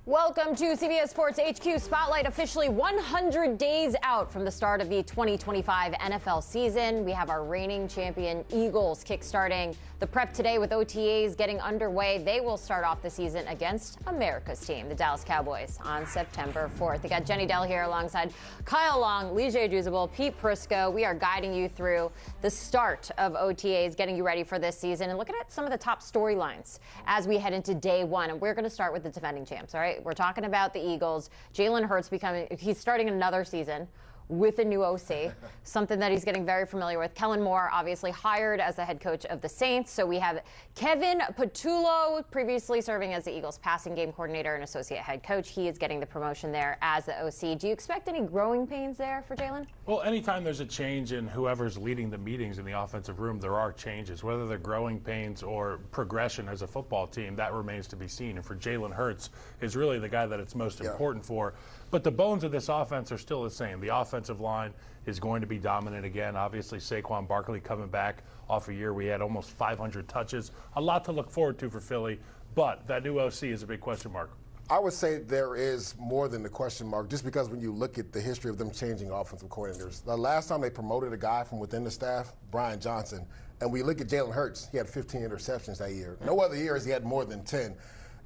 Welcome to CBS Sports HQ Spotlight, officially 100 days out from the start of the 2025 NFL season. We have our reigning champion Eagles kickstarting the prep today with OTAs getting underway. They will start off the season against America's team, the Dallas Cowboys, on September 4th. We got Jenny Dell here alongside Kyle Long, Douzable, Pete Prisco. We are guiding you through the start of OTAs, getting you ready for this season and looking at some of the top storylines as we head into day one. And we're going to start with the defending champs, all right? We're talking about the Eagles. Jalen Hurts he's starting another season with a new OC, something that he's getting very familiar with. Kellen Moore, obviously hired as the head coach of the Saints. So we have Kevin Patullo, previously serving as the Eagles passing game coordinator and associate head coach. He is getting the promotion there as the OC. Do you expect any growing pains there for Jalen? Well, anytime there's a change in whoever's leading the meetings in the offensive room, there are changes. Whether they're growing pains or progression as a football team, that remains to be seen. And for Jalen Hurts is really the guy that it's most important for. But the bones of this offense are still the same. The offensive line is going to be dominant again. Obviously, Saquon Barkley coming back off a year we had almost 500 touches. A lot to look forward to for Philly, but that new OC is a big question mark. I would say there is more than the question mark, just because when you look at the history of them changing offensive coordinators. The last time they promoted a guy from within the staff, Brian Johnson, and we look at Jalen Hurts, he had 15 interceptions that year. No other years he had more than 10.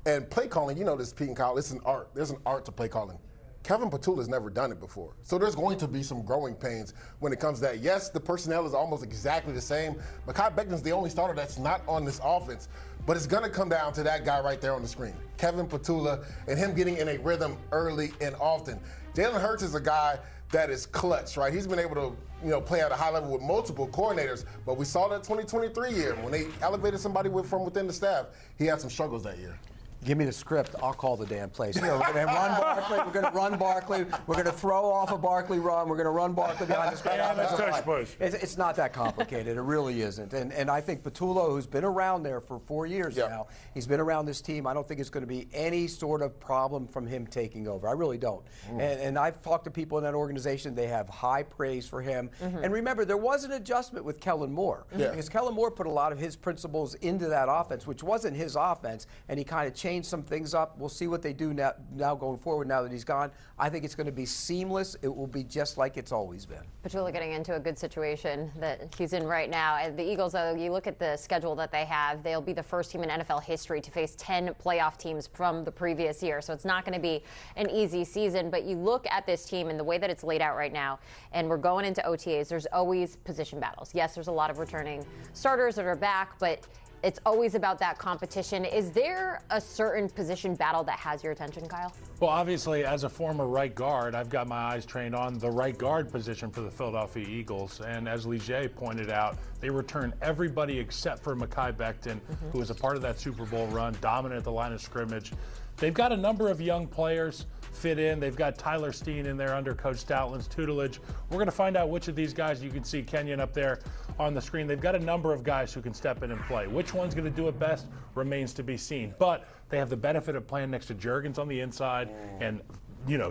And play calling, you know this, Pete and Kyle, it's an art. There's an art to play calling. Kevin Patullo has never done it before. So there's going to be some growing pains when it comes to that. Yes, the personnel is almost exactly the same. Mekhi Becton's the only starter that's not on this offense. But it's going to come down to that guy right there on the screen, Kevin Patullo, and him getting in a rhythm early and often. Jalen Hurts is a guy that is clutch, right? He's been able to, play at a high level with multiple coordinators. But we saw that 2023 year when they elevated somebody from within the staff. He had some struggles that year. Give me the script. I'll call the damn plays. We're going to run Barkley. We're going to run Barkley. We're going to throw off a Barkley run. We're going to run Barkley behind the screen. It's not that complicated. It really isn't. And I think Patullo, who's been around there for 4 years now, he's been around this team. I don't think it's going to be any sort of problem from him taking over. I really don't. And I've talked to people in that organization. They have high praise for him. And remember, there was an adjustment with Kellen Moore. Because Kellen Moore put a lot of his principles into that offense, which wasn't his offense, and he kind of changed some things up. We'll see what they do now going forward now that he's gone. I think it's going to be seamless. It will be just like it's always been. Patullo getting into a good situation that he's in right now. And the Eagles, though, you look at the schedule that they have, they'll be the first team in NFL history to face 10 playoff teams from the previous year. So it's not going to be an easy season. But you look at this team and the way that it's laid out right now, and we're going into OTAs, there's always position battles. Yes, there's a lot of returning starters that are back, but it's always about that competition. Is there a certain position battle that has your attention, Kyle? Well, obviously, as a former right guard, I've got my eyes trained on the right guard position for the Philadelphia Eagles. And as Ligier pointed out, they return everybody except for Mekhi Becton, who was a part of that Super Bowl run, dominant at the line of scrimmage. They've got a number of young players fit in. They've got Tyler Steen in there under Coach Stoutland's tutelage. We're going to find out which of these guys. You can see Kenyon up there on the screen. They've got a number of guys who can step in and play. Which one's going to do it best remains to be seen. But they have the benefit of playing next to Juergens on the inside and,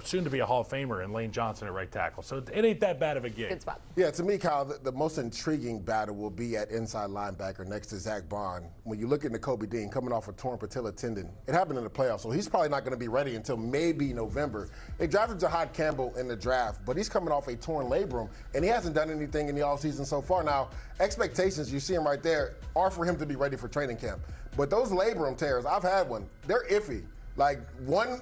soon to be a Hall of Famer in Lane Johnson at right tackle. So it ain't that bad of a gig. Good spot. Yeah, to me, Kyle, the most intriguing battle will be at inside linebacker next to Zach Bond. When you look at Nakobe Dean coming off a torn patella tendon, it happened in the playoffs, so he's probably not going to be ready until maybe November. They drafted Jahad Campbell in the draft, but he's coming off a torn labrum, and he hasn't done anything in the offseason so far. Now, expectations, you see him right there, are for him to be ready for training camp. But those labrum tears, I've had one, they're iffy. Like one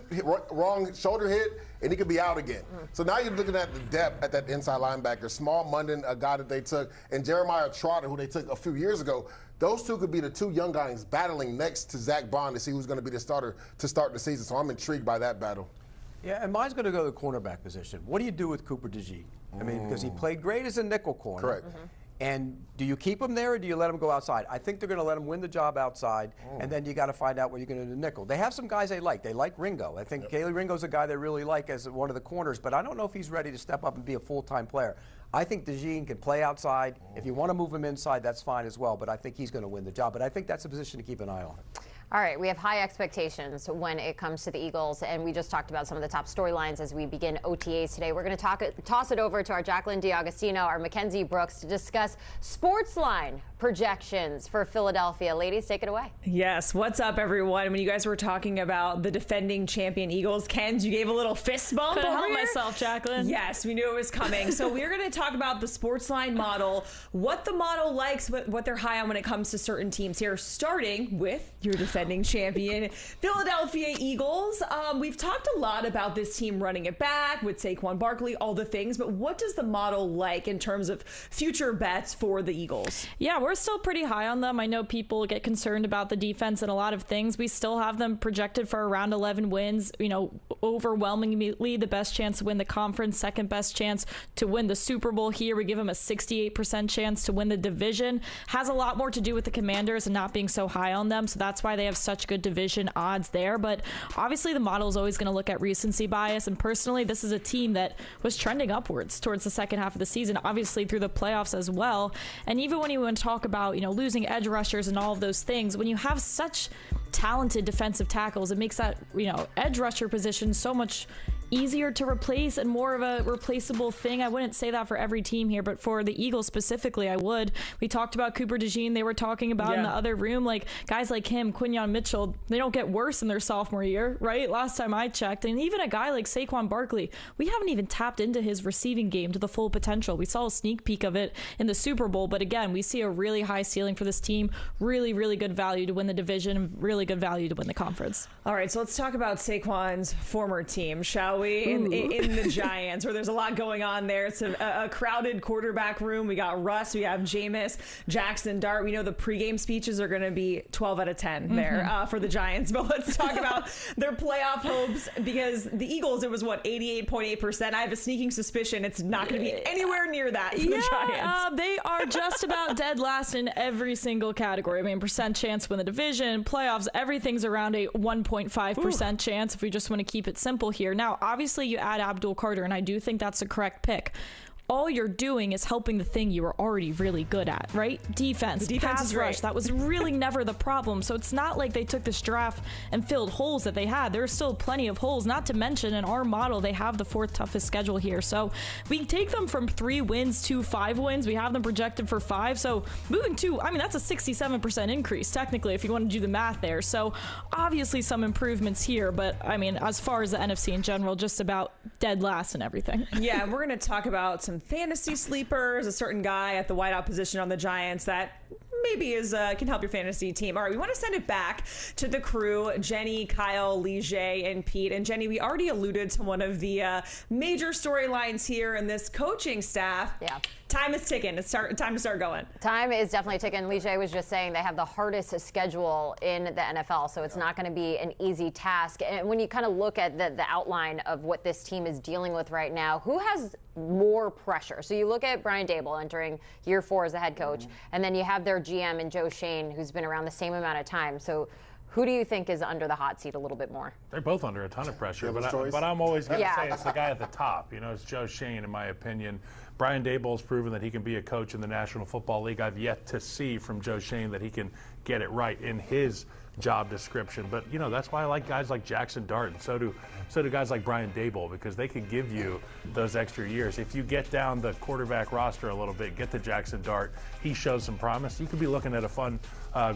wrong shoulder hit, and he could be out again. So now you're looking at the depth at that inside linebacker. Small Munden, a guy that they took, and Jeremiah Trotter, who they took a few years ago. Those two could be the two young guys battling next to Zach Bond to see who's going to be the starter to start the season. So I'm intrigued by that battle. Yeah, and mine's going to go to the cornerback position. What do you do with Cooper DeJean? I mean, because he played great as a nickel corner. Correct. And do you keep him there or do you let him go outside? I think they're going to let him win the job outside, and then you got to find out what you're going to do nickel. They have some guys they like. They like Ringo. I think Kaylee Ringo's a guy they really like as one of the corners, but I don't know if he's ready to step up and be a full-time player. I think DeJean can play outside. If you want to move him inside, that's fine as well, but I think he's going to win the job. But I think that's a position to keep an eye on. All right, we have high expectations when it comes to the Eagles, and we just talked about some of the top storylines as we begin OTAs today. We're going to toss it over to our Jacqueline D'Agostino, our Mackenzie Brooks, to discuss SportsLine projections for Philadelphia. Ladies, take it away. Yes, what's up, everyone? When you guys were talking about the defending champion Eagles, Kenz, you gave a little fist bump. Couldn't help myself, Jacqueline. Yes, we knew it was coming. So we're going to talk about the SportsLine model, what the model likes, what they're high on when it comes to certain teams here, starting with your defending champion Philadelphia Eagles. We've talked a lot about this team running it back with Saquon Barkley, all the things, but what does the model like in terms of future bets for the Eagles? Yeah, we're still pretty high on them. I know people get concerned about the defense and a lot of things. We still have them projected for around 11 wins, overwhelmingly the best chance to win the conference, second best chance to win the Super Bowl here. We give them a 68% chance to win the division. Has a lot more to do with the Commanders and not being so high on them, so that's why they have such good division odds there. But obviously the model is always going to look at recency bias, and personally this is a team that was trending upwards towards the second half of the season, obviously through the playoffs as well. And even when you want to talk about losing edge rushers and all of those things, when you have such talented defensive tackles, it makes that edge rusher position so much easier to replace and more of a replaceable thing. I wouldn't say that for every team here, but for the Eagles specifically, I would. We talked about Cooper DeJean. They were talking about in the other room, like guys like him, Quinyon Mitchell, they don't get worse in their sophomore year, right? Last time I checked. And even a guy like Saquon Barkley, we haven't even tapped into his receiving game to the full potential. We saw a sneak peek of it in the Super Bowl, but again, we see a really high ceiling for this team. Really, really good value to win the division and really good value to win the conference. All right, so let's talk about Saquon's former team, shall we? In the Giants, where there's a lot going on there. It's a crowded quarterback room. We got Russ, we have Jameis, Jackson Dart. We know the pregame speeches are going to be 12 out of 10 there for the Giants. But let's talk about their playoff hopes, because the Eagles, it was 88.8%. I have a sneaking suspicion it's not going to be anywhere near that for the Giants. They are just about dead last in every single category. I mean, percent chance to win the division, playoffs, everything's around a 1.5% chance if we just want to keep it simple here. Now, obviously, you add Abdul Carter, and I do think that's the correct pick. All you're doing is helping the thing you were already really good at, right? Defense, pass rush. That was really never the problem. So it's not like they took this draft and filled holes that they had. There's still plenty of holes, not to mention in our model, they have the fourth toughest schedule here. So we can take them from 3 wins to 5 wins. We have them projected for 5. So moving to, that's a 67% increase, technically, if you want to do the math there. So obviously some improvements here, but as far as the NFC in general, just about dead last and everything. Yeah, and we're going to talk about some fantasy sleepers, a certain guy at the wideout position on the Giants that maybe can help your fantasy team. All right, we want to send it back to the crew, Jenny, Kyle, Lige, and Pete. And Jenny, we already alluded to one of the major storylines here in this coaching staff. Yeah. Time is ticking. It's time to start going. Time is definitely ticking. Lige was just saying they have the hardest schedule in the NFL, so it's not going to be an easy task. And when you kind of look at the outline of what this team is dealing with right now, who has more pressure? So you look at Brian Daboll entering year 4 as the head coach, and then you have their GM and Joe Shane, who's been around the same amount of time. So who do you think is under the hot seat a little bit more? They're both under a ton of pressure, but I'm always going to say it's the guy at the top. It's Joe Shane, in my opinion. Brian Daboll's proven that he can be a coach in the National Football League. I've yet to see from Joe Shane that he can get it right in his job description. But, that's why I like guys like Jackson Dart, and so do guys like Brian Daboll, because they can give you those extra years. If you get down the quarterback roster a little bit, get to Jackson Dart, he shows some promise. You could be looking at a fun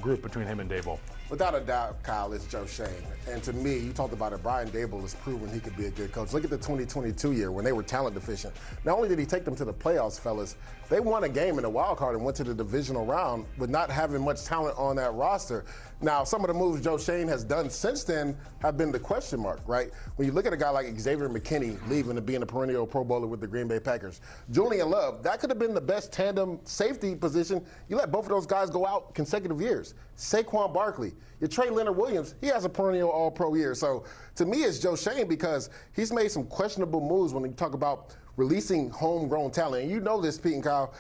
group between him and Daboll. Without a doubt, Kyle, it's Joe Shane. And to me, you talked about it, Brian Daboll has proven he could be a good coach. Look at the 2022 year when they were talent deficient. Not only did he take them to the playoffs, fellas, they won a game in the wild card and went to the divisional round with not having much talent on that roster. Now, some of the moves Joe Shane has done since then have been the question mark, right? When you look at a guy like Xavier McKinney leaving to being a perennial Pro Bowler with the Green Bay Packers, Julian Love, that could have been the best tandem safety position. You let both of those guys go out consecutive years. Saquon Barkley, your Trey Leonard Williams, he has a perennial All-Pro year. So to me, it's Joe Shane because he's made some questionable moves when you talk about releasing homegrown talent. And you know this, Pete and Kyle,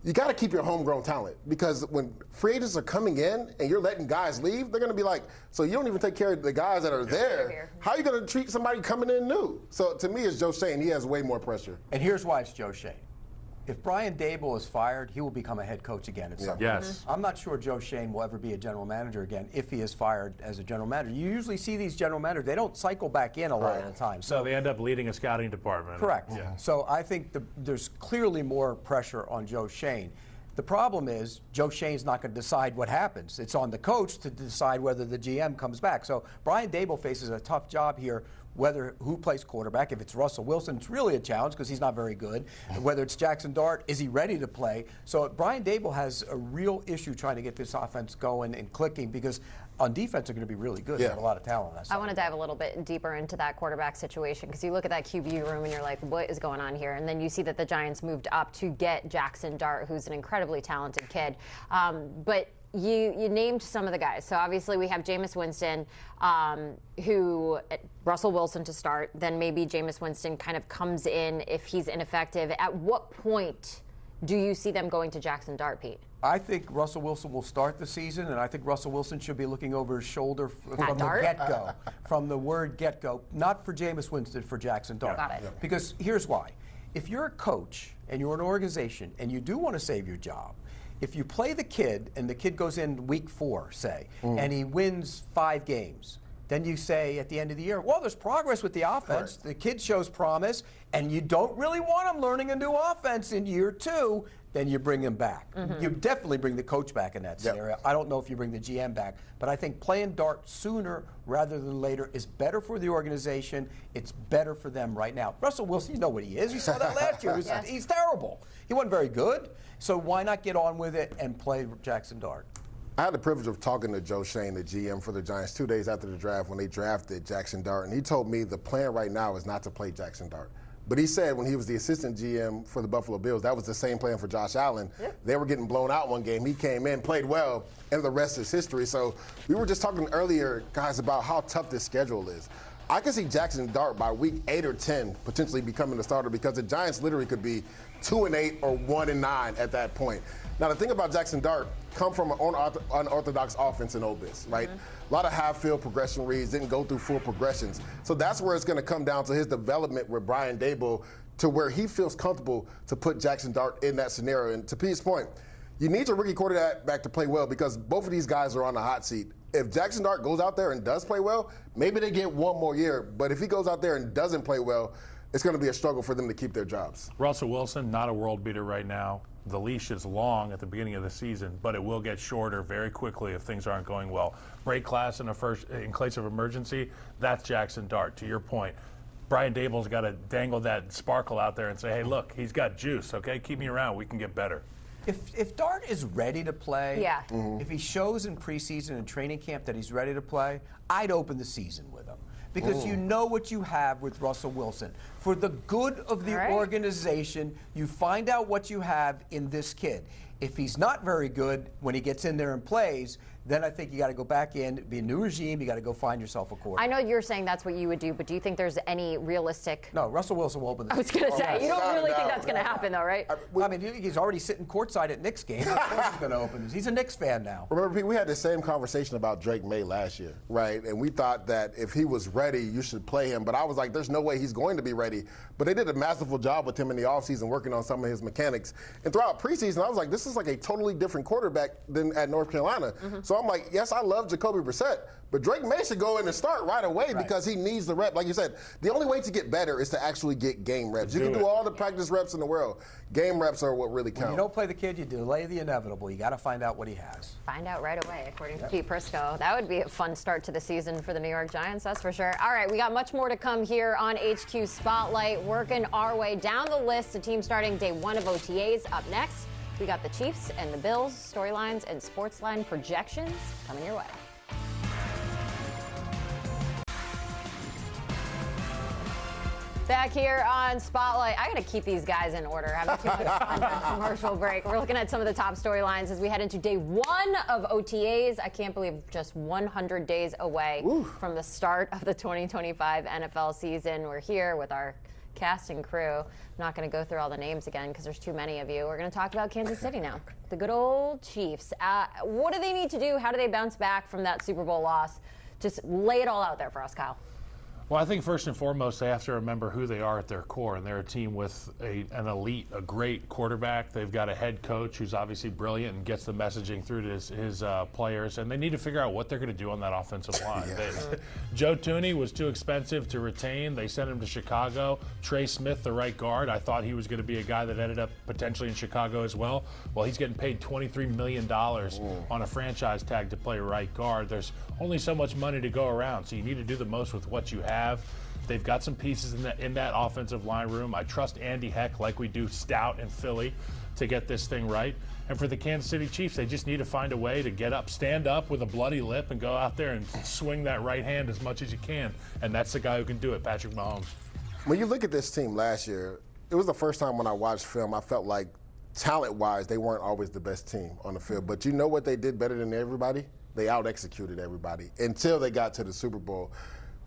you got to keep your homegrown talent because when free agents are coming in and you're letting guys leave, they're going to be like, so you don't even take care of the guys that are there. How are you going to treat somebody coming in new? So to me, it's Joe Shane. He has way more pressure. And here's why it's Joe Shane. if Brian Daboll is fired, he will become a head coach again at some point. Yes. I'm not sure Joe Schoen will ever be a general manager again if he is fired as a general manager. You usually see these general managers, they don't cycle back in a lot of the time. So they end up leading a scouting department. Correct. Yeah. So I think there's clearly more pressure on Joe Schoen. The problem is Joe Shane's not going to decide what happens. It's on the coach to decide whether the GM comes back. So Brian Daboll faces a tough job here, who plays quarterback. If it's Russell Wilson, it's really a challenge because he's not very good. Whether it's Jackson Dart, is he ready to play? So Brian Daboll has a real issue trying to get this offense going and clicking because on defense they're going to be really good. They have a lot of talent on that side. I want to dive a little bit deeper into that quarterback situation because you look at that QB room and you're like, what is going on here? And then you see that the Giants moved up to get Jackson Dart, who's an incredibly talented kid. But you named some of the guys. So obviously we have Jameis Winston, Russell Wilson to start. Then maybe Jameis Winston kind of comes in if he's ineffective. At what point do you see them going to Jackson Dart, Pete? I think Russell Wilson will start the season, and I think Russell Wilson should be looking over his shoulder from the get-go. From the word get-go. Not for Jameis Winston, for Jackson Dart. Got it. Because here's why. If you're a coach and you're an organization and you do want to save your job, if you play the kid and the kid goes in week 4, say, and he wins 5 games, then you say at the end of the year, well, there's progress with the offense. The kid shows promise, and you don't really want him learning a new offense in year 2, then you bring him back. You definitely bring the coach back in that scenario. I don't know if you bring the GM back, but I think playing Dart sooner rather than later is better for the organization. It's better for them right now. Russell Wilson, you know what he is. You saw that last year. He's terrible. He wasn't very good. So why not get on with it and play Jackson Dart? I had the privilege of talking to Joe Schoen, the GM for the Giants, 2 days after the draft when they drafted Jackson Dart, and he told me the plan right now is not to play Jackson Dart. But he said when he was the assistant GM for the Buffalo Bills, that was the same plan for Josh Allen. They were getting blown out one game. He came in, played well, and the rest is history. So we were just talking earlier, guys, about how tough this schedule is. I can see Jackson Dart by week 8 or 10 potentially becoming the starter because the Giants literally could be 2-8 or 1-9 at that point. Now, the thing about Jackson Dart, come from an unorthodox offense in Ole Miss, right? A lot of half-field progression reads, didn't go through full progressions. So that's where it's going to come down to his development with Brian Daboll to where he feels comfortable to put Jackson Dart in that scenario. And to Pete's point, you need your rookie quarterback to play well because both of these guys are on the hot seat. If Jackson Dart goes out there and does play well, maybe they get one more year. But if he goes out there and doesn't play well, it's going to be a struggle for them to keep their jobs. Russell Wilson, not a world beater right now. The leash is long at the beginning of the season, but it will get shorter very quickly if things aren't going well. Break class in case of emergency, that's Jackson Dart. To your point, Brian Daboll's got to dangle that sparkle out there and say, hey, look, he's got juice, okay? Keep me around. We can get better. If Dart is ready to play, if he shows in preseason and training camp that he's ready to play, I'd open the season with him. Because you know what you have with Russell Wilson. For the good of the organization, you find out what you have in this kid. If he's not very good when he gets in there and plays, then I think you got to go back in, be a new regime, you got to go find yourself a quarterback. I know you're saying that's what you would do, but do you think there's any realistic... No, Russell Wilson will open the I was going to say, you don't really think that's going to happen though, right? I mean, he's already sitting courtside at Knicks games. Of course he's going to open this. He's a Knicks fan now. Remember, Pete, we had the same conversation about Drake May last year, right? And we thought that if he was ready, you should play him. But I was like, there's no way he's going to be ready. But they did a masterful job with him in the offseason working on some of his mechanics. And throughout preseason, I was like, this is like a totally different quarterback than at North Carolina. So I'm like, yes, I love Jacoby Brissett, but Drake May should go in and start right away because he needs the rep. Like you said, the only way to get better is to actually get game reps. You can do all the practice reps in the world. Game reps are what really count. When you don't play the kid, you delay the inevitable. You got to find out what he has. Find out right away, according to Pete Prisco. That would be a fun start to the season for the New York Giants, that's for sure. All right, we got much more to come here on HQ Spotlight, working our way down the list of teams starting day 1 of OTAs. Up next, we got the Chiefs and the Bills, storylines and SportsLine projections coming your way. Back here on Spotlight, I gotta keep these guys in order. Having too much fun during commercial break. We're looking at some of the top storylines as we head into day 1 of OTAs. I can't believe just 100 days away from the start of the 2025 NFL season. We're here with our cast and crew. I'm not going to go through all the names again because there's too many of you. We're going to talk about Kansas City now. The good old Chiefs. What do they need to do? How do they bounce back from that Super Bowl loss? Just lay it all out there for us, Kyle. Well, I think first and foremost, they have to remember who they are at their core, and they're a team with an elite, a great quarterback. They've got a head coach who's obviously brilliant and gets the messaging through to his players, and they need to figure out what they're going to do on that offensive line. Joe Thuney was too expensive to retain. They sent him to Chicago. Trey Smith, the right guard, I thought he was going to be a guy that ended up potentially in Chicago as well. Well, he's getting paid $23 million on a franchise tag to play right guard. There's only so much money to go around, so you need to do the most with what you have. They've got some pieces in that offensive line room. I trust Andy Heck, like we do Stout and Philly, to get this thing right. And for the Kansas City Chiefs, they just need to find a way to get up, stand up with a bloody lip, and go out there and swing that right hand as much as you can. And that's the guy who can do it, Patrick Mahomes. When you look at this team last year, it was the first time when I watched film, I felt like talent-wise, they weren't always the best team on the field. But you know what they did better than everybody? They out-executed everybody until they got to the Super Bowl.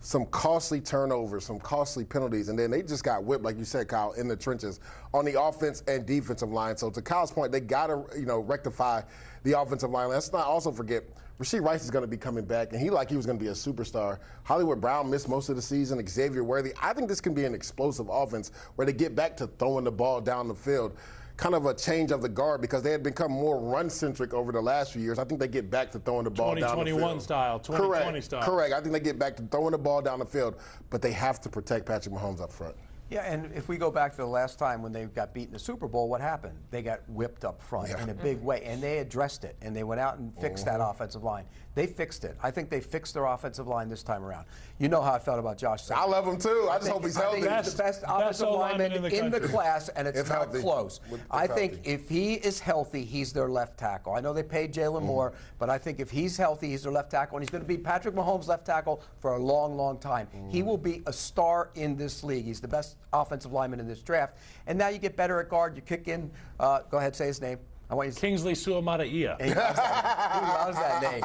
Some costly turnovers, some costly penalties, and then they just got whipped, like you said, Kyle, in the trenches on the offense and defensive line. So to Kyle's point, they got to, rectify the offensive line. Let's not also forget, Rashee Rice is going to be coming back, and he was going to be a superstar. Hollywood Brown missed most of the season. Xavier Worthy. I think this can be an explosive offense where they get back to throwing the ball down the field. Kind of a change of the guard because they had become more run-centric over the last few years. I think they get back to throwing the ball down the field. 2021 style, 2020 style. Correct. I think they get back to throwing the ball down the field, but they have to protect Patrick Mahomes up front. Yeah, and if we go back to the last time when they got beat in the Super Bowl, what happened? They got whipped up front in a big way, and they addressed it, and they went out and fixed that offensive line. They fixed it. I think they fixed their offensive line this time around. You know how I felt about Josh Sutton. I love him too. I just hope he's healthy. He's the best offensive lineman in the class, and it's not close. I think if he is healthy, he's their left tackle. I know they paid Jalen Moore, but I think if he's healthy, he's their left tackle, and he's going to be Patrick Mahomes' left tackle for a long, long time. He will be a star in this league. He's the best offensive lineman in this draft. And now you get better at guard. You kick in. Go ahead, say his name. I want you to Kingsley Suamataia. He loves that name.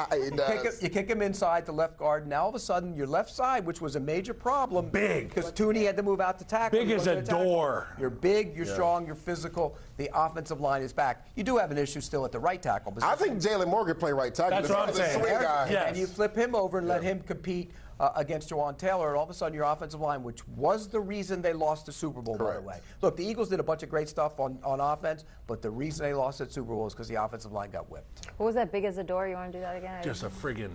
You kick him inside to left guard. Now all of a sudden, your left side, which was a major problem, big, because Thuney had to move out to tackle. Big as a door. You're big. You're strong. You're physical. The offensive line is back. You do have an issue still at the right tackle position. I think Jalen Morgan play right tackle. That's what I'm saying. And you flip him over and let him compete against Jawan Taylor, and all of a sudden your offensive line, which was the reason they lost the Super Bowl, by the way. Look, the Eagles did a bunch of great stuff on offense, but the reason they lost that Super Bowl is because the offensive line got whipped. What was that, big as a door? You want to do that again? Just a friggin'.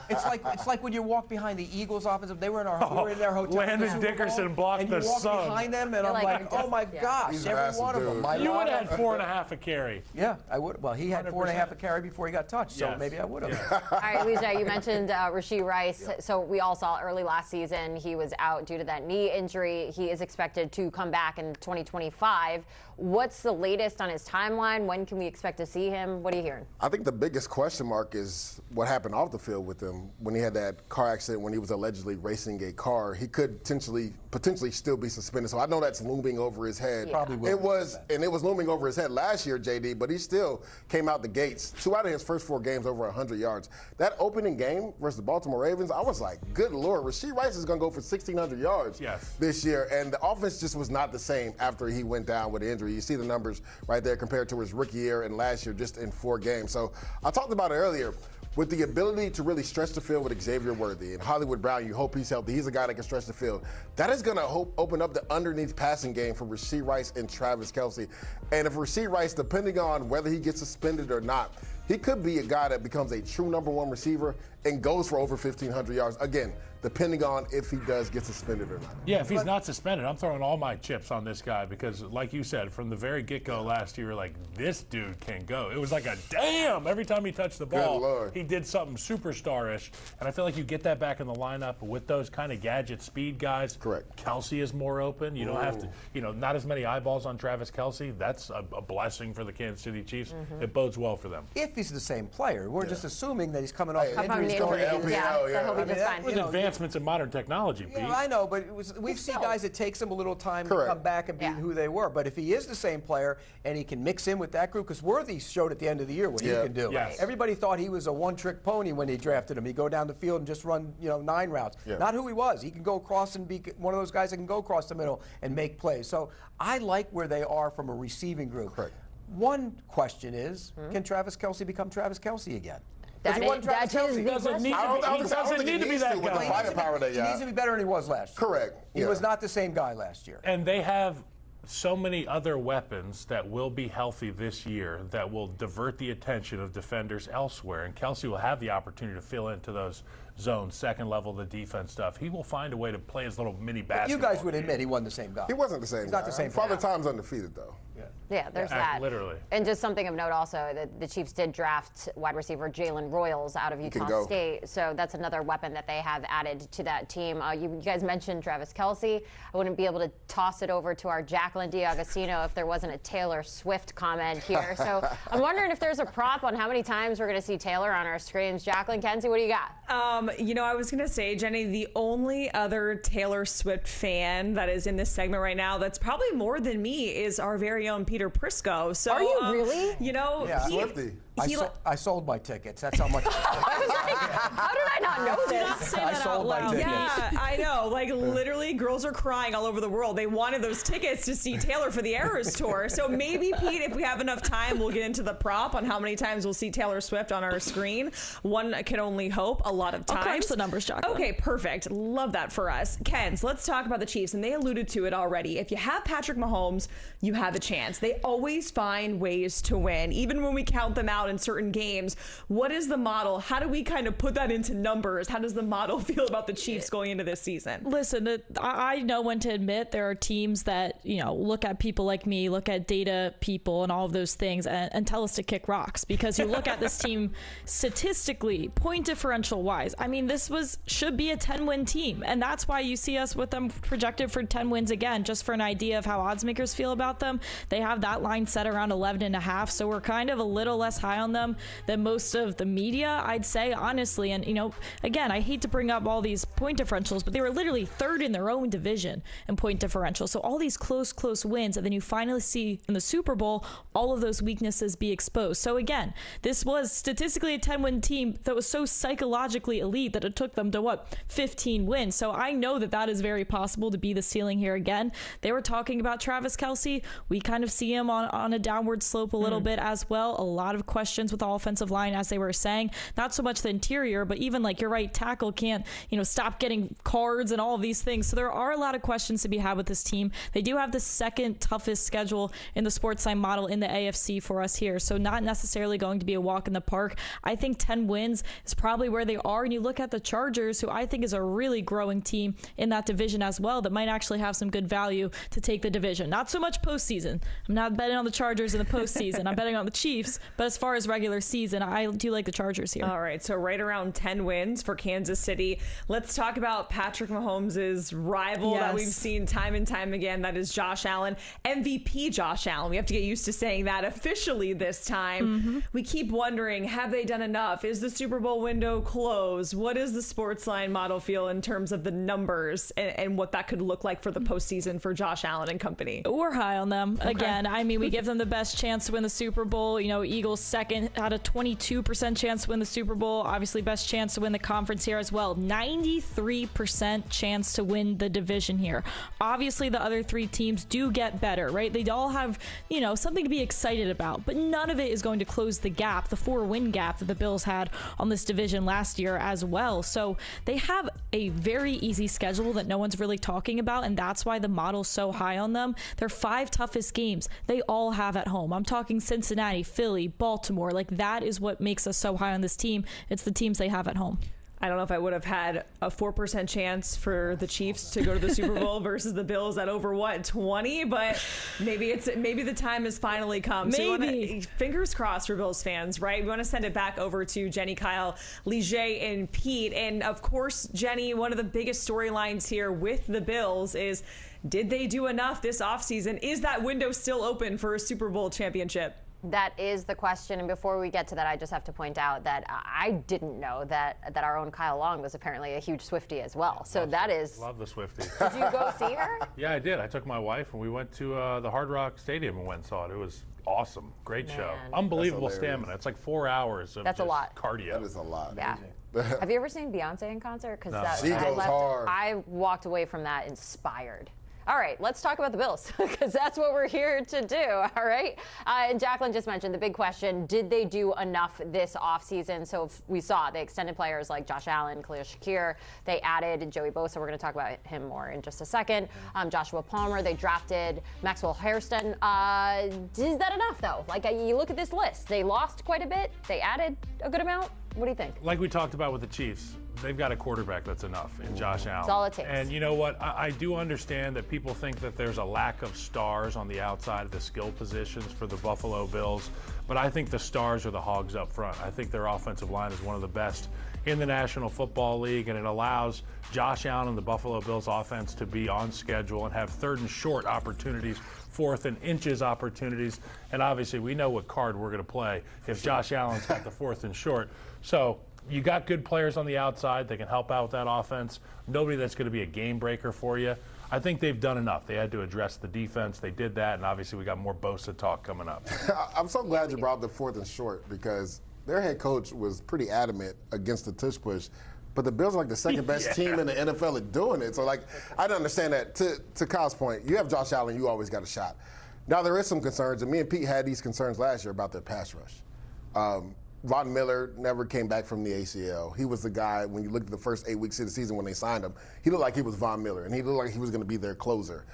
It's like when you walk behind the Eagles offensive. They were in their hotel. Landon Dickerson blocked the sun. And you walk behind them, and I'm like, oh my gosh, every one of them. You would have had 4.5 a carry. Yeah, I would. Well, he had 4.5 a carry before he got touched, so maybe I would have. All right, Leja, you mentioned Rashee Rice. So we all saw early last season he was out due to that knee injury. He is expected to come back in 2025. What's the latest on his timeline? When can we expect to see him? What are you hearing? I think the biggest question mark is what happened off the field with him when he had that car accident when he was allegedly racing a car. He could potentially still be suspended. So I know that's looming over his head. Probably will. It was looming over his head last year, JD, but he still came out the gates. 2 out of his first 4 games over 100 yards. That opening game versus the Baltimore Ravens, I was like, good Lord, Rashee Rice is going to go for 1,600 yards this year. And the offense just was not the same after he went down with the injury. You see the numbers right there compared to his rookie year and last year just in 4 games. So I talked about it earlier. With the ability to really stretch the field with Xavier Worthy and Hollywood Brown, you hope he's healthy. He's a guy that can stretch the field. That is going to open up the underneath passing game for Rashee Rice and Travis Kelce. And if Rashee Rice, depending on whether he gets suspended or not, he could be a guy that becomes a true #1 receiver and goes for over 1,500 yards. Again, depending on if he does get suspended or not. Yeah, if he's not suspended, I'm throwing all my chips on this guy because, like you said, from the very get-go last year, like, this dude can go. It was like a damn every time he touched the ball. He did something superstar-ish, and I feel like you get that back in the lineup with those kind of gadget speed guys. Correct. Kelce is more open. You don't have to, not as many eyeballs on Travis Kelce. That's a blessing for the Kansas City Chiefs. It bodes well for them. If he's the same player, we're just assuming that he's coming off an injury. He'll be just fine. With advancements in modern technology, Pete. Yeah, I know, but we've seen guys it takes them a little time to come back and be who they were. But if he is the same player and he can mix in with that group, because Worthy showed at the end of the year what he can do. Yes. Everybody thought he was a one-trick pony when they drafted him. He'd go down the field and just run, 9 routes. Not who he was. He can go across and be one of those guys that can go across the middle and make plays. So I like where they are from a receiving group. Correct. One question is, can Travis Kelce become Travis Kelce again? Because he won Travis Kelce. He doesn't need to be that guy. He needs to be better than he was last year. Correct. He was not the same guy last year. And they have so many other weapons that will be healthy this year that will divert the attention of defenders elsewhere. And Kelce will have the opportunity to fill into those zones, second level, the defense stuff. He will find a way to play his little mini basketball. You guys would admit he wasn't the same guy. He wasn't the same He's guy. not the same Father guy. Time's undefeated, though. Yeah, there's that. Literally. And just something of note also, the Chiefs did draft wide receiver Jalen Royals out of Utah State. So that's another weapon that they have added to that team. You guys mentioned Travis Kelce. I wouldn't be able to toss it over to our Jacqueline D'Agostino if there wasn't a Taylor Swift comment here. So I'm wondering if there's a prop on how many times we're going to see Taylor on our screens. Jacqueline, Kenzie, what do you got? I was going to say, Jenny, the only other Taylor Swift fan that is in this segment right now that's probably more than me is our very own Peter Prisco. So, are you really? Swifty. I sold my tickets. That's how much. How did I not know this? Not say that I sold my tickets. Yeah, I know. Like, literally, girls are crying all over the world. They wanted those tickets to see Taylor for the Eras Tour. So maybe, Pete, if we have enough time, we'll get into the prop on how many times we'll see Taylor Swift on our screen. One can only hope. A lot of times. I'll crunch the numbers, Jacqueline. Okay, perfect. Love that for us. Kens, let's talk about the Chiefs. And they alluded to it already. If you have Patrick Mahomes, you have a chance. They always find ways to win, even when we count them out in certain games. What is the model? How do we kind of put that into numbers? How does the model feel about the Chiefs going into this season? Listen, I know when to admit there are teams that, look at people like me, look at data people and all of those things and tell us to kick rocks, because you look at this team statistically, point differential wise. I mean, this should be a 10-win team. And that's why you see us with them projected for 10 wins again, just for an idea of how odds makers feel about them. They have that line set around 11.5. So we're kind of a little less high on them than most of the media, I'd say, honestly. And, again, I hate to bring up all these point differentials, but they were literally third in their own division in point differential. So all these close wins, and then you finally see in the Super Bowl all of those weaknesses be exposed. So again, this was statistically a 10-win team that was so psychologically elite that it took them to 15 wins. So I know that is very possible to be the ceiling here again. They were talking about Travis Kelce. We kind of see him on a downward slope a little bit as well. A lot of questions with the offensive line, as they were saying. Not so much the interior, but even like your right tackle can't, stop getting cards and all of these things. So there are a lot of questions to be had with this team. They do have the second toughest schedule in the SportsLine model in the AFC for us here. So not necessarily going to be a walk in the park. I think 10 wins is probably where they are. And you look at the Chargers, who I think is a really growing team in that division as well, that might actually have some good value to take the division. Not so much postseason. I'm not betting on the Chargers in the postseason. I'm betting on the Chiefs. But as far as regular season, I do like the Chargers here. All right, so right around 10 wins for Kansas City. Let's talk about Patrick Mahomes' rival that we've seen time and time again. That is Josh Allen. MVP Josh Allen. We have to get used to saying that officially this time. We keep wondering, have they done enough? Is the Super Bowl window closed? What does the SportsLine model feel in terms of the numbers and what that could look like for the postseason for Josh Allen and company? We're high on them. Okay. Again, I mean, we give them the best chance to win the Super Bowl. Eagles second, had a 22% chance to win the Super Bowl. Obviously, best chance to win the conference here as well. 93% chance to win the division here. Obviously, the other three teams do get better, right? They all have, something to be excited about, but none of it is going to close the gap, the 4-win gap that the Bills had on this division last year as well. So they have a very easy schedule that no one's really talking about, and that's why the model's so high on them. Their 5 toughest games, they all have at home. I'm talking Cincinnati, Philly, Baltimore. Like, that is what makes us so high on this team. It's the teams they have at home. I don't know if I would have had a 4% chance for the Chiefs to go to the Super Bowl versus the Bills at over 20, but maybe the time has finally come. Maybe. So fingers crossed for Bills fans, right? We want to send it back over to Jenny, Kyle, Liger, and Pete. And of course, Jenny, one of the biggest storylines here with the Bills is, did they do enough this offseason? Is that window still open for a Super Bowl championship? That is the question. And before we get to that, I just have to point out that I didn't know that our own Kyle Long was apparently a huge Swiftie as well. So love the Swiftie. Did you go see her? Yeah, I did. I took my wife and we went to the Hard Rock Stadium and went and saw it. It was awesome. Great show. Unbelievable stamina. It's like 4 hours of That's a lot. Cardio. That is a lot. Yeah. Have you ever seen Beyonce in concert? No. She goes hard. I walked away from that inspired. All right, let's talk about the Bills because that's what we're here to do, all right? And Jacqueline just mentioned the big question, did they do enough this offseason? So if we saw they extended players like Josh Allen, Khalil Shakir. They added Joey Bosa. We're going to talk about him more in just a second. Joshua Palmer. They drafted Maxwell Hairston. Is that enough, though? Like, you look at this list. They lost quite a bit. They added a good amount. What do you think? Like we talked about with the Chiefs, they've got a quarterback that's enough in Josh Allen. That's all it takes. And you know what? I do understand that people think that there's a lack of stars on the outside of the skill positions for the Buffalo Bills, but I think the stars are the hogs up front. I think their offensive line is one of the best in the National Football League, and it allows Josh Allen and the Buffalo Bills offense to be on schedule and have third and short opportunities, fourth and inches opportunities, and obviously we know what card we're going to play if Josh Allen's got the fourth and short. So you got good players on the outside that can help out with that offense. Nobody that's going to be a game breaker for you. I think they've done enough. They had to address the defense. They did that, and obviously we got more Bosa talk coming up. I'm so glad you brought up the fourth and short because their head coach was pretty adamant against the tush push. But the Bills are like the second best team in the NFL at doing it. So, like, I don't understand that. To Kyle's point, you have Josh Allen, you always got a shot. Now, there is some concerns, and me and Pete had these concerns last year about their pass rush. Von Miller never came back from the ACL. He was the guy, when you looked at the first 8 weeks of the season when they signed him, he looked like he was Von Miller, and he looked like he was going to be their closer.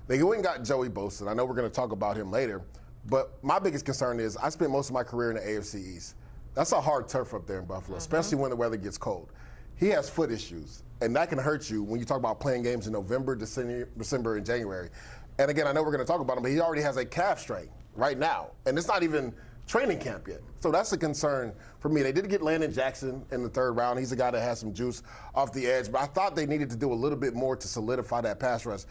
They went and got Joey Bosa, and I know we're going to talk about him later, but my biggest concern is I spent most of my career in the AFC East. That's a hard turf up there in Buffalo, especially when the weather gets cold. He has foot issues, and that can hurt you when you talk about playing games in November, December, and January. And again, I know we're going to talk about him, but he already has a calf strain right now, and it's not even training camp yet. So that's a concern for me. They did get Landon Jackson in the third round. He's a guy that has some juice off the edge, but I thought they needed to do a little bit more to solidify that pass rush.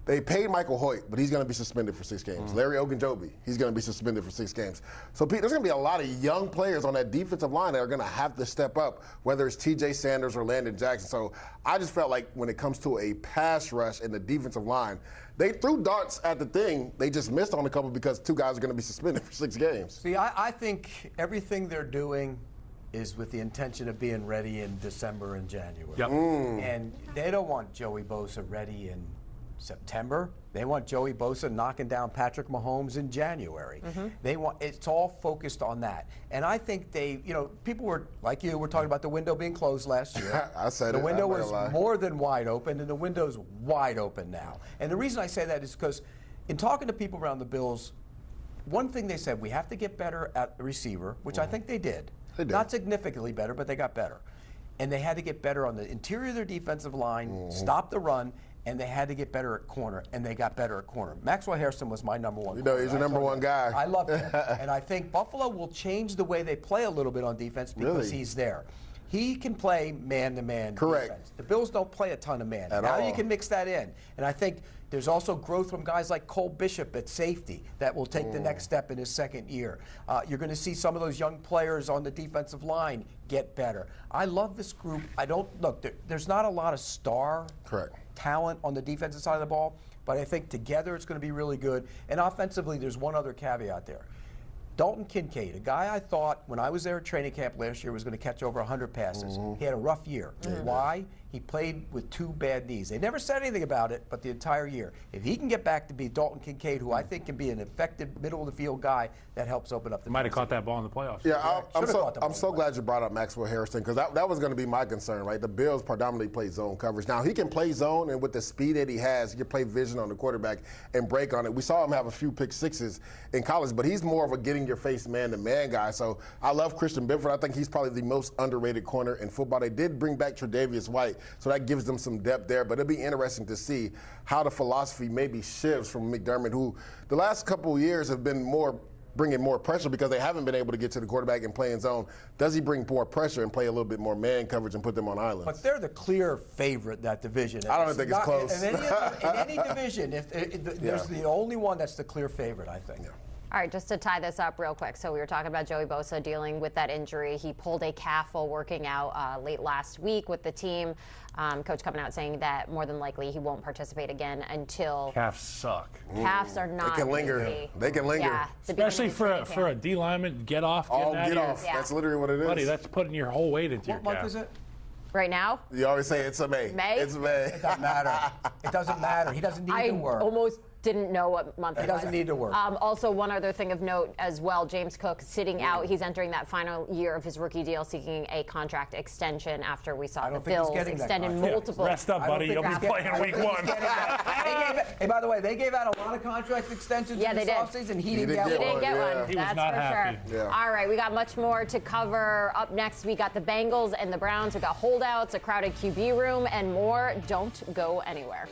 They paid Michael Hoyt, but he's going to be suspended for 6 games. Larry Ogunjobi, he's going to be suspended for 6 games. So, Pete, there's going to be a lot of young players on that defensive line that are going to have to step up, whether it's T.J. Sanders or Landon Jackson. So I just felt like when it comes to a pass rush in the defensive line, they threw darts at the thing. They just missed on a couple because 2 guys are going to be suspended for 6 games. See, I think everything they're doing is with the intention of being ready in December and January. Yep. And they don't want Joey Bosa ready in September. They want Joey Bosa knocking down Patrick Mahomes in January. They want, it's all focused on that. And I think they, you know, people were, like you, were talking about the window being closed last year. I said the window was more than wide open, and the window's wide open now. And the reason I say that is because in talking to people around the Bills, one thing they said, we have to get better at the receiver, which I think they did. Not significantly better, but they got better. And they had to get better on the interior of their defensive line, stop the run, and they had to get better at corner, and they got better at corner. Maxwell Hairston was my number one. You know, he's the number one guy. I love him. And I think Buffalo will change the way they play a little bit on defense because he's there. He can play man-to-man defense. The Bills don't play a ton of man. Now you can mix that in. And I think there's also growth from guys like Cole Bishop at safety that will take the next step in his second year. You're going to see some of those young players on the defensive line get better. I love this group. There's not a lot of star talent on the defensive side of the ball, but I think together it's going to be really good. And offensively, there's one other caveat there. Dalton Kincaid, a guy I thought when I was there at training camp last year was going to catch over 100 passes. He had a rough year. Why? He played with 2 bad knees. They never said anything about it, but the entire year. If he can get back to be Dalton Kincaid, who I think can be an effective middle-of-the-field guy, that helps open up the Might have caught that ball in the playoffs. Yeah, I'm so glad you brought up Maxwell Hairston because that was going to be my concern, right? The Bills predominantly play zone coverage. Now, he can play zone, and with the speed that he has, he can play vision on the quarterback and break on it. We saw him have a few pick sixes in college, but he's more of a getting-your-face man-to-man guy. So I love Christian Benford. I think he's probably the most underrated corner in football. They did bring back Tre'Davious White, so that gives them some depth there. But it'll be interesting to see how the philosophy maybe shifts from McDermott, who the last couple of years have been bringing more pressure because they haven't been able to get to the quarterback and play in zone. Does he bring more pressure and play a little bit more man coverage and put them on islands? But they're the clear favorite in that division. I don't think it's close. In any division, there's the only one that's the clear favorite, I think. All right, just to tie this up real quick. So we were talking about Joey Bosa dealing with that injury. He pulled a calf while working out late last week with the team. Coach coming out saying that more than likely he won't participate again until... Calves suck. Calves are not They can linger. easy. They can linger. Yeah, especially for a D lineman, get off. Get off. Yeah. That's literally what it is. Buddy, that's putting your whole weight into your calf. What month is it? Right now? You always say it's a May. May? It's May. It doesn't matter. It doesn't matter. He doesn't need to work. I almost didn't know what month it was. He doesn't need to work. Also, one other thing of note as well, James Cook sitting out. He's entering that final year of his rookie deal, seeking a contract extension after we saw the Bills extended multiple. Rest up, buddy. You'll be playing week 1. Hey, by the way, they gave out a lot of contract extensions in this offseason. He didn't get one. He was not happy. Sure. Yeah. All right, we got much more to cover. Up next, we got the Bengals and the Browns. We got holdouts, a crowded QB room, and more. Don't go anywhere.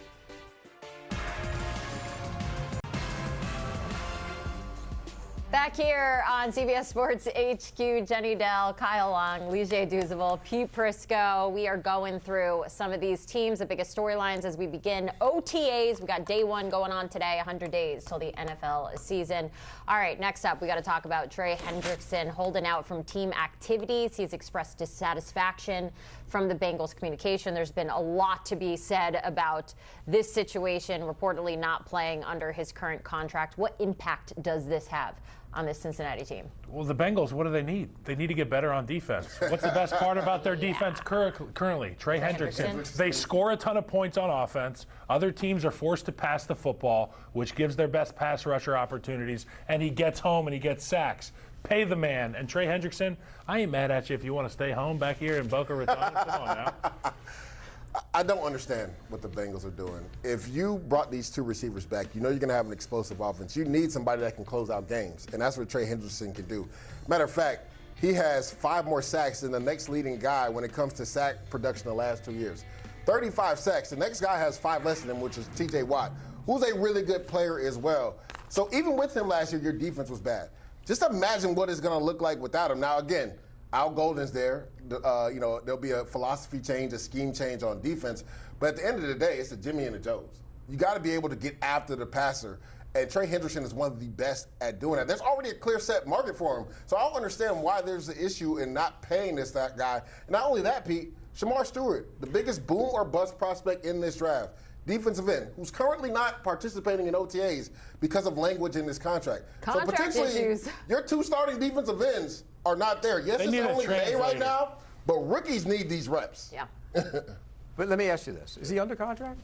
Back here on CBS Sports HQ, Jenny Dell, Kyle Long, Lige Douzable, Pete Prisco. We are going through some of these teams, the biggest storylines as we begin OTAs. We got day 1 going on today, 100 days till the NFL season. All right, next up, we got to talk about Trey Hendrickson holding out from team activities. He's expressed dissatisfaction from the Bengals communication. There's been a lot to be said about this situation, reportedly not playing under his current contract. What impact does this have on this Cincinnati team? Well, the Bengals, what do they need? They need to get better on defense. What's the best part about their defense currently? Trey Hendrickson. They score a ton of points on offense. Other teams are forced to pass the football, which gives their best pass rusher opportunities, and he gets home and he gets sacks. Pay the man. And Trey Hendrickson, I ain't mad at you if you want to stay home back here in Boca Raton. Come on now. I don't understand what the Bengals are doing. If you brought these 2 receivers back, you know you're going to have an explosive offense. You need somebody that can close out games, and that's what Trey Hendrickson can do. Matter of fact, he has 5 more sacks than the next leading guy when it comes to sack production the last 2 years. 35 sacks. The next guy has 5 less than him, which is T.J. Watt, who's a really good player as well. So even with him last year, your defense was bad. Just imagine what it's going to look like without him. Now, again, Al Golden's there. There'll be a philosophy change, a scheme change on defense. But at the end of the day, it's the Jimmy and the Joes. You got to be able to get after the passer. And Trey Hendrickson is one of the best at doing that. There's already a clear set market for him. So I don't understand why there's an issue in not paying that guy. And not only that, Pete, Shamar Stewart, the biggest boom or bust prospect in this draft. Defensive end, who's currently not participating in OTAs because of language in this contract. So potentially, issues. Your 2 starting defensive ends are not there. Yes, it's only May right now, but rookies need these reps. Yeah. But let me ask you this. Is he under contract?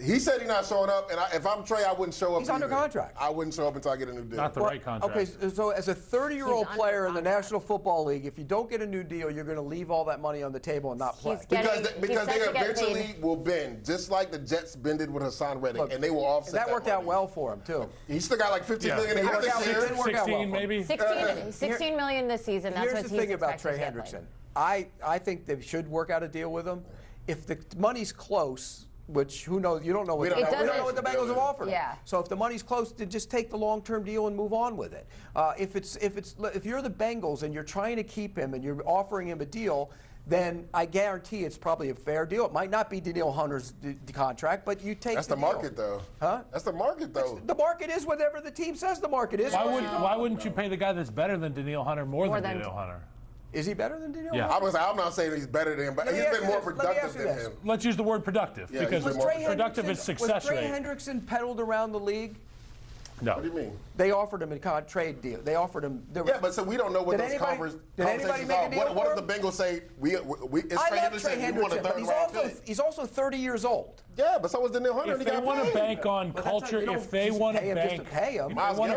He said he's not showing up, and if I'm Trey, I wouldn't show up. He's under contract. I wouldn't show up until I get a new deal. Not the right contract. Okay, so as a 30-year-old player in the National Football League, if you don't get a new deal, you're going to leave all that money on the table and not play. Because they eventually will bend, just like the Jets bended with Hassan Reddick, and they will offset that. That worked out well for him, too. He still got like $15 million a year this year. 16 maybe? 16 million this season. That's what he's Here's the thing about Trey Hendrickson. I think they should work out a deal with him. If the money's close, which who knows? You don't know what, we don't know what the Bengals have offered. Yeah. So if the money's close, then just take the long-term deal and move on with it. If you're the Bengals and you're trying to keep him and you're offering him a deal, then I guarantee it's probably a fair deal. It might not be Danielle Hunter's contract, but you take. That's the market, though. Huh? That's the market, though. The market is whatever the team says the market is. Why wouldn't you pay the guy that's better than Danielle Hunter more than Danielle Hunter? Is he better than Danielle? Yeah. Hunter? I'm not saying he's better than him, but he's been more productive than him. Let's use the word productive because productive is success rate. Was Trey Hendrickson peddled around the league? No. What do you mean? They offered him a trade deal. They offered him. Yeah, but so we don't know what those conversations are. What if the Bengals say it's Trey Hendrickson? We want a third-round pick. He's also 30 years old. Yeah, but so was Danielle Hunter. If they want to bank on culture, if they want to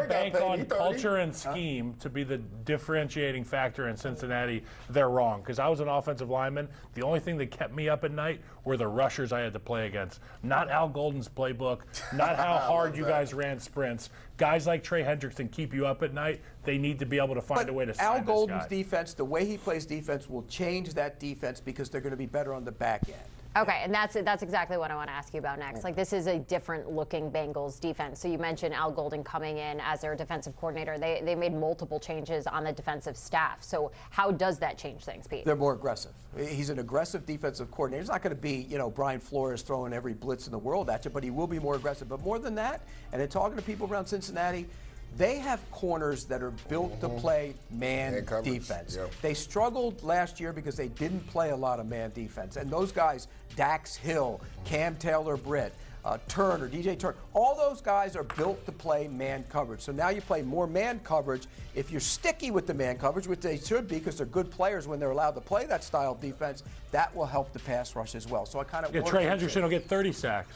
bank on culture and scheme to be the differentiating factor in Cincinnati, they're wrong. Because I was an offensive lineman. The only thing that kept me up at night were the rushers I had to play against. Not Al Golden's playbook. Not how hard you guys ran sprints. Guys like Trey Hendrickson keep you up at night. They need to be able to find a way to sign Al this Golden's guy. defense, the way he plays defense, will change that defense because they're going to be better on the back end. Okay, and that's exactly what I want to ask you about next. Like, this is a different-looking Bengals defense. So you mentioned Al Golden coming in as their defensive coordinator. They made multiple changes on the defensive staff. So how does that change things, Pete? They're more aggressive. He's an aggressive defensive coordinator. He's not going to be, Brian Flores throwing every blitz in the world at you, but he will be more aggressive. But more than that, and in talking to people around Cincinnati, they have corners that are built to play man defense. Yep. They struggled last year because they didn't play a lot of man defense. And those guys, Dax Hill, Cam Taylor-Britt, Turner, DJ Turner. All those guys are built to play man coverage. So now you play more man coverage. If you're sticky with the man coverage, which they should be because they're good players when they're allowed to play that style of defense, that will help the pass rush as well. So I kind of Trey Hendrickson will get 30 sacks.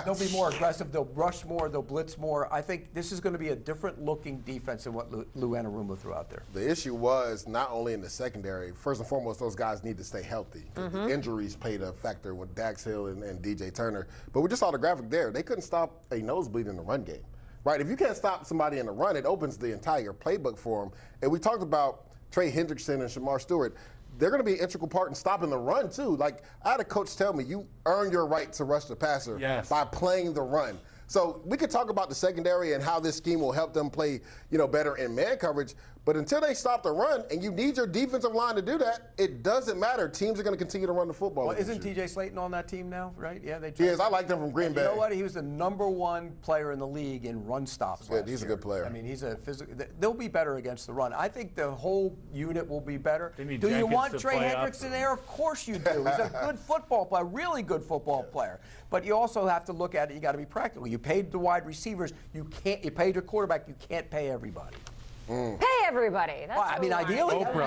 They'll be more aggressive. They'll rush more. They'll blitz more. I think this is going to be a different looking defense than what Lou Anarumo threw out there. The issue was not only in the secondary. First and foremost, those guys need to stay healthy. The injuries played a factor with Dax Hill and DJ Turner. But we just saw the graphic there. They couldn't stop a nosebleed in the run game. Right? If you can't stop somebody in the run, it opens the entire playbook for them. And we talked about Trey Hendrickson and Shamar Stewart. They're going to be an integral part in stopping the run, too. Like, I had a coach tell me, you earn your right to rush the passer by playing the run. So we could talk about the secondary and how this scheme will help them play, better in man coverage. But until they stop the run, and you need your defensive line to do that, it doesn't matter. Teams are going to continue to run the football. Well, isn't T.J. Slayton on that team now, right? Yeah, he is. I liked him from Green Bay. You know what? He was the #1 player in the league in run stops last year. He's a good player. I mean, he's a physical. They'll be better against the run. I think the whole unit will be better. Do you want Trey Hendrickson there? Of course you do. He's a good football player, really good football player. But you also have to look at it. You got to be practical. You paid the wide receivers. You paid your quarterback. You can't pay everybody. Pay everybody. That's ideally, I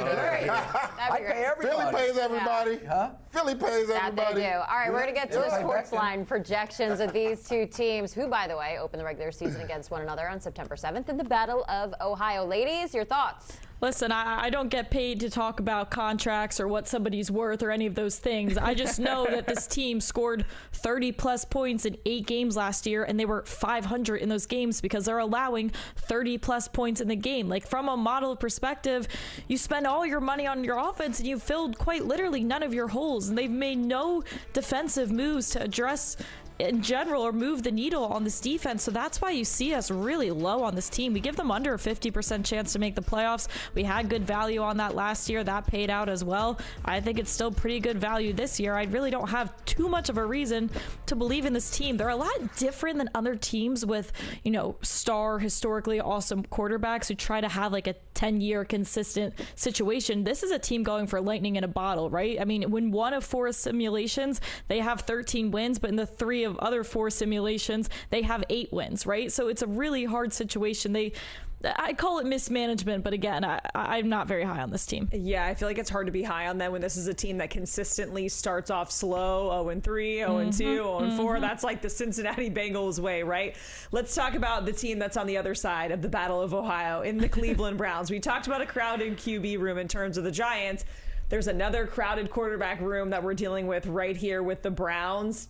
pay everybody. Philly pays everybody. Huh? Philly pays everybody. They do. All right, we're going to get to the SportsLine projections of these two teams, who, by the way, open the regular season against one another on September 7th in the Battle of Ohio. Ladies, your thoughts? Listen, I don't get paid to talk about contracts or what somebody's worth or any of those things. I just know that this team scored 30-plus points in 8 games last year, and they were 500 in those games because they're allowing 30-plus points in the game. Like, from a model perspective, you spend all your money on your offense, and you've filled quite literally none of your holes, and they've made no defensive moves to address in general or move the needle on this defense. So that's why you see us really low on this team. We give them under a 50% chance to make the playoffs. We had good value on that last year. That paid out as well. I think it's still pretty good value this year. I really don't have too much of a reason to believe in this team. They're a lot different than other teams with, star, historically awesome quarterbacks who try to have like a 10-year consistent situation. This is a team going for lightning in a bottle, right? I mean, when 1 of 4 simulations, they have 13 wins, but in the 3 of other 4 simulations, they have 8 wins, right? So it's a really hard situation. I call it mismanagement, but again, I'm not very high on this team. Yeah, I feel like it's hard to be high on them when this is a team that consistently starts off slow, 0-3, 0-2, 0-4. That's like the Cincinnati Bengals way, right? Let's talk about the team that's on the other side of the Battle of Ohio in the Cleveland Browns. We talked about a crowded QB room in terms of the Giants. There's another crowded quarterback room that we're dealing with right here with the Browns.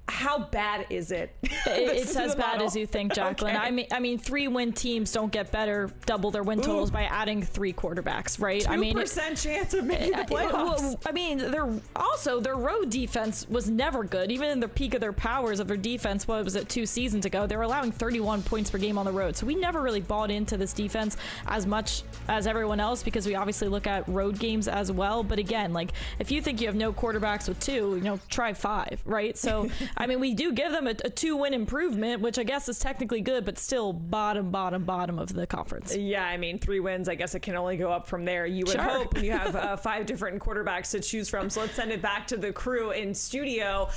How bad is it? It's as bad as you think, Jacqueline. Okay. I mean, 3-win teams don't get better, double their win totals by adding 3 quarterbacks, right? 2% chance of making the playoffs. I mean, their road defense was never good. Even in the peak of their powers of their defense, what was it, 2 seasons ago? They were allowing 31 points per game on the road. So we never really bought into this defense as much as everyone else because we obviously look at road games as well. But again, like, if you think you have no quarterbacks with 2, try 5, right? So I mean, we do give them a 2-win improvement, which I guess is technically good, but still bottom of the conference. Yeah, I mean, 3 wins, I guess it can only go up from there. You would hope when you have 5 different quarterbacks to choose from. So let's send it back to the crew in studio.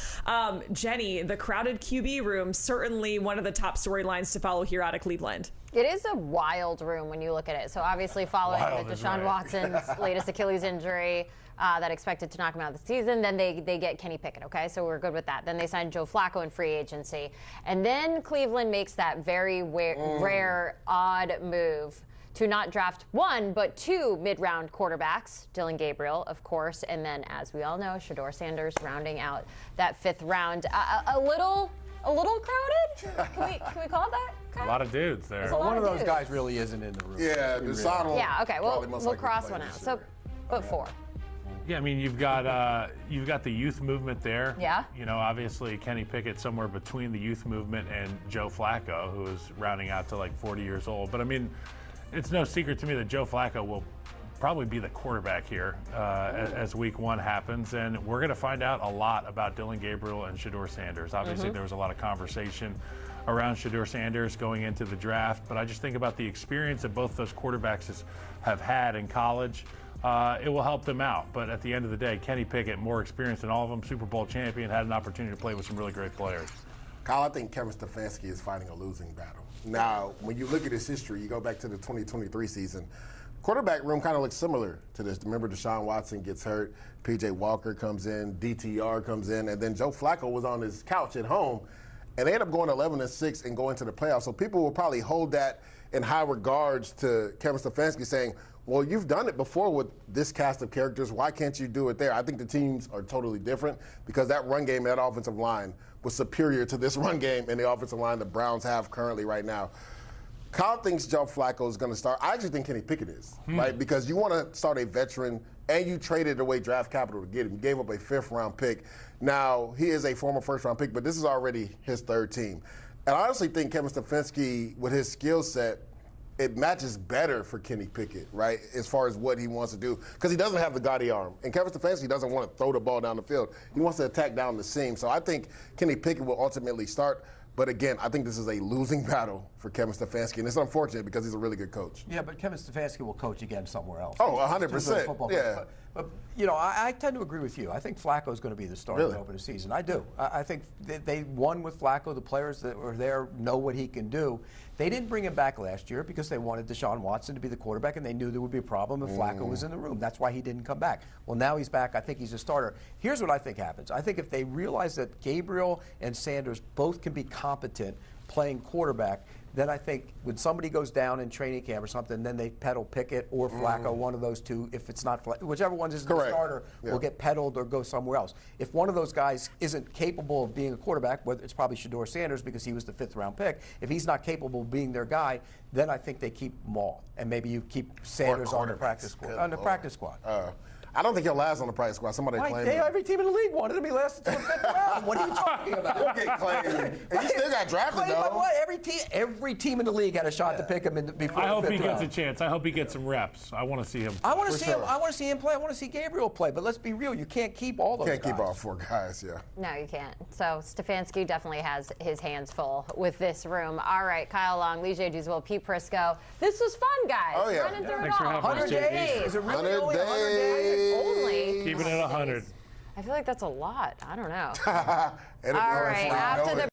Jenny, the crowded QB room, certainly one of the top storylines to follow here out of Cleveland. It is a wild room when you look at it. So obviously following the Deshaun Watson's latest Achilles injury, that expected to knock him out of the season. Then they get Kenny Pickett, okay? So we're good with that. Then they signed Joe Flacco in free agency. And then Cleveland makes that very rare, odd move to not draft 1, but 2 mid-round quarterbacks, Dylan Gabriel, of course, and then, as we all know, Shedeur Sanders rounding out that 5th round. A little crowded? Can we call it that? A lot of dudes there. One of those guys really isn't in the room. Yeah, Deshaun. Yeah, okay, we'll cross one out. So, but 4. Yeah, I mean, you've got the youth movement there. Yeah. Obviously Kenny Pickett somewhere between the youth movement and Joe Flacco, who is rounding out to like 40 years old. But I mean, it's no secret to me that Joe Flacco will probably be the quarterback here as week 1 happens. And we're going to find out a lot about Dylan Gabriel and Shedeur Sanders. Obviously, there was a lot of conversation around Shedeur Sanders going into the draft. But I just think about the experience that both those quarterbacks have had in college. it will help them out. But at the end of the day, Kenny Pickett, more experienced than all of them, Super Bowl champion, had an opportunity to play with some really great players. Kyle, I think Kevin Stefanski is fighting a losing battle. Now, when you look at his history, you go back to the 2023 season, quarterback room kind of looks similar to this. Remember, Deshaun Watson gets hurt, P.J. Walker comes in, DTR comes in, and then Joe Flacco was on his couch at home, and they ended up going 11-6 and going to the playoffs. So people will probably hold that in high regards to Kevin Stefanski, saying, well, you've done it before with this cast of characters. Why can't you do it there? I think the teams are totally different because that run game, that offensive line was superior to this run game and the offensive line the Browns have currently right now. Kyle thinks Joe Flacco is going to start. I actually think Kenny Pickett is, right? Because you want to start a veteran, and you traded away draft capital to get him. You gave up a 5th-round pick. Now, he is a former 1st-round pick, but this is already his 3rd team. And I honestly think Kevin Stefanski, with his skill set, it matches better for Kenny Pickett, right, as far as what he wants to do, because he doesn't have the gaudy arm. And Kevin Stefanski doesn't want to throw the ball down the field. He wants to attack down the seam. So I think Kenny Pickett will ultimately start. But again, I think this is a losing battle for Kevin Stefanski, and it's unfortunate because he's a really good coach. Yeah, but Kevin Stefanski will coach again somewhere else. Oh, 100%. Yeah. But you know, I tend to agree with you. I think Flacco is going to be the starter over the season. I do. I think they won with Flacco. The players that were there know what he can do. They didn't bring him back last year because they wanted Deshaun Watson to be the quarterback, and they knew there would be a problem if Flacco was in the room. That's why he didn't come back. Well, now he's back. I think he's a starter. Here's what I think happens. I think if they realize that Gabriel and Sanders both can be competent playing quarterback, then I think when somebody goes down in training camp or something, then they pedal Pickett or Flacco, one of those two. If it's not whichever one is the starter, will get pedaled or go somewhere else. If one of those guys isn't capable of being a quarterback, whether it's probably Shedeur Sanders because he was the 5th-round pick, if he's not capable of being their guy, then I think they keep them all. And maybe you keep Sanders on the practice squad. I don't think he'll last on the practice squad. Somebody claimed him. Every team in the league wanted him. He lasted until the 5th round. What are you talking about? He'll get claimed. And he still got drafted, though. What? Every team in the league had a shot to pick him before I hope the 5th he gets round. a chance. I hope he gets some reps. I want to see him. I want to see him. I want to see him play. I want to see Gabriel play. But let's be real. You can't keep all those guys. Can't keep all 4 guys, yeah. No, you can't. So Stefanski definitely has his hands full with this room. All right, Kyle Long, Lee J. Douzable, Pete Prisco. This was fun, guys. Oh, yeah. Running through Thanks it for all. having us, 100 JD. days. Is it really 100 only 100 days? Only. Keeping it 100. I feel like that's a lot. I don't know. All All right, after the